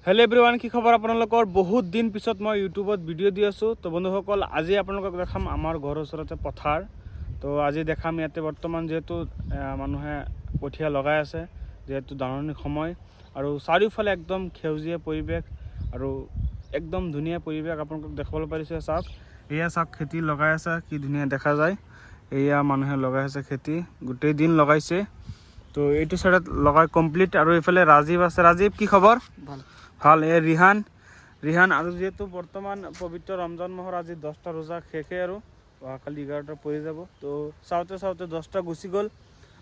Hello' everyone, কি খবৰ আপোনালোকৰ? বহুত দিন পিছত মই ইউটিউবত ভিডিঅ' দি আছোঁ। তো বন্ধুসকল, আজি আপোনালোকক দেখাম আমাৰ ঘৰৰ ওচৰতে পথাৰ। তো আজি দেখাম ইয়াতে বৰ্তমান যিহেতু মানুহে কঠীয়া লগাই আছে, যিহেতু ধাননিৰ সময়, আৰু চাৰিওফালে একদম সেউজীয়া পৰিৱেশ আৰু একদম ধুনীয়া পৰিৱেশ আপোনালোকক দেখাবলৈ পাৰিছে। চাওক, এয়া চাওক, খেতি লগাই আছে, কি ধুনীয়া দেখা যায়। এয়া মানুহে লগাই আছে খেতি, গোটেই দিন লগাইছে। তো এইটো সাইডত লগাই কমপ্লিট, আৰু এইফালে ৰাজীৱ আছে। ৰাজীৱ, কি খবৰ? ভাল। এই ৰিহান আৰু যেহেতু বৰ্তমান পবিত্ৰ ৰমজান মাহৰ আজি 10টা ৰোজা শেষে, আৰু অহাকালি 11টা পৰি যাব। তো চাওঁতে 10টা গুচি গ'ল।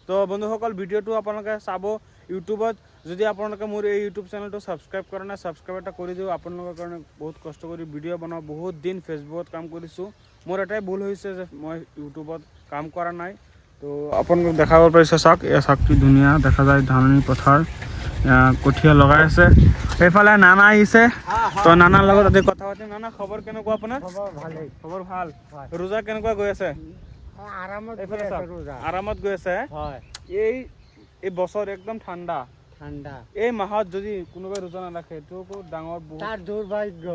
তো বন্ধুসকল, ভিডিঅ'টো আপোনালোকে চাব ইউটিউবত। যদি আপোনালোকে মোৰ এই ইউটিউব চেনেলটো ছাবস্ক্ৰাইব কৰা নাই, ছাবস্ক্ৰাইব এটা কৰি দিওঁ। আপোনালোকৰ কাৰণে বহুত কষ্ট কৰি ভিডিঅ' বনাওঁ, বহুত দিন ফেচবুকত কাম কৰিছোঁ। মোৰ এটাই ভুল হৈছে যে মই ইউটিউবত কাম কৰা নাই। তো আপোনালোকক দেখাব পাৰিছে। চাওক, এয়া চাওক, কি ধুনীয়া দেখা যায় ধাননি পথাৰ, কঠীয়া লগাই আছে। এইফালে নানা আহিছে, তো নানাৰ লগত আজি কথা পাতিম। নানা, খবৰ কেনেকুৱা আপোনাৰ? খবৰ ভাল। ৰোজা কেনেকুৱা গৈ আছে? আৰামত গৈ আছে। এই বছৰ একদম ঠাণ্ডা। এই মাহত যদি কোনোবাই ৰোজা নাৰাখে, এইটো ডাঙৰ বহুত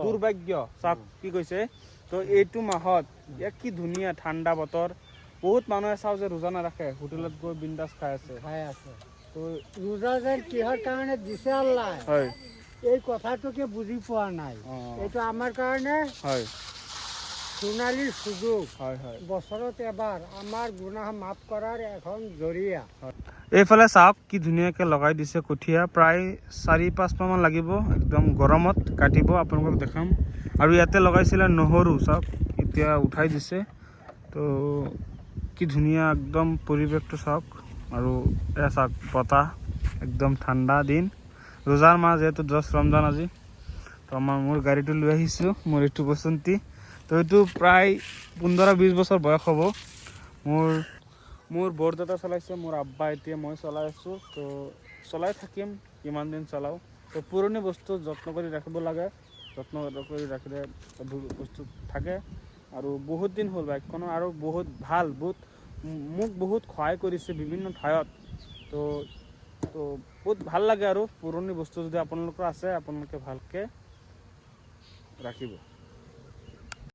দুৰ্ভাগ্য। চাওক কি কৈছে। তো এইটো মাহত কি ধুনীয়া ঠাণ্ডা বতৰ, বহুত মানুহে চাওঁ যে ৰোজা নাৰাখে, হোটেলত গৈ বিন্দাছ খাই আছে। তো ৰোজা যে কিহৰ কাৰণে দিছে আল্লাহ, হয়, এই কথাটোকে বুজি পোৱা নাই। এইটো আমাৰ কাৰণে সোণালী সুযোগ। বছৰত এবাৰ আমাৰ গুনাহ মাফ কৰাৰ এখন জৰিয়া। এইফালে চাওক, কি ধুনীয়াকৈ লগাই দিছে কঠীয়া। প্ৰায় 4-5 মাহ মান লাগিব, একদম গৰমত কাটিব, আপোনালোকক দেখাম। আৰু ইয়াতে লগাইছিলে নহৰু, চাওক এতিয়া উঠাই দিছে। তো কি ধুনীয়া একদম পৰিৱেশটো চাওক। আৰু এয়া চাওক, বতাহ, একদম ঠাণ্ডা দিন, ৰোজাৰ মাহ যিহেতু 10 ৰমজান আজি। তো মোৰ গাড়ীটো লৈ আহিছোঁ, মোৰ এইটো বসন্তী। তো এইটো প্ৰায় 15-20 বছৰ বয়স হ'ব। মোৰ বৰদেউতা চলাইছে, মোৰ আব্বা, এতিয়া মই চলাই আছোঁ। তো চলাই থাকিম, কিমান দিন চলাওঁ। তো পুৰণি বস্তু যত্ন কৰি ৰাখিব লাগে, যত্ন কৰি ৰাখিলে বস্তু থাকে। আৰু বহুত দিন হ'ল বাইকখনৰ, আৰু বহুত ভাল, মোক বহুত সহায় কৰিছে বিভিন্ন ঠাইত। তো বহুত ভাল লাগে। আৰু পুৰণি বস্তু যদি আপোনালোকৰ আছে, আপোনালোকে ভালকৈ ৰাখিব।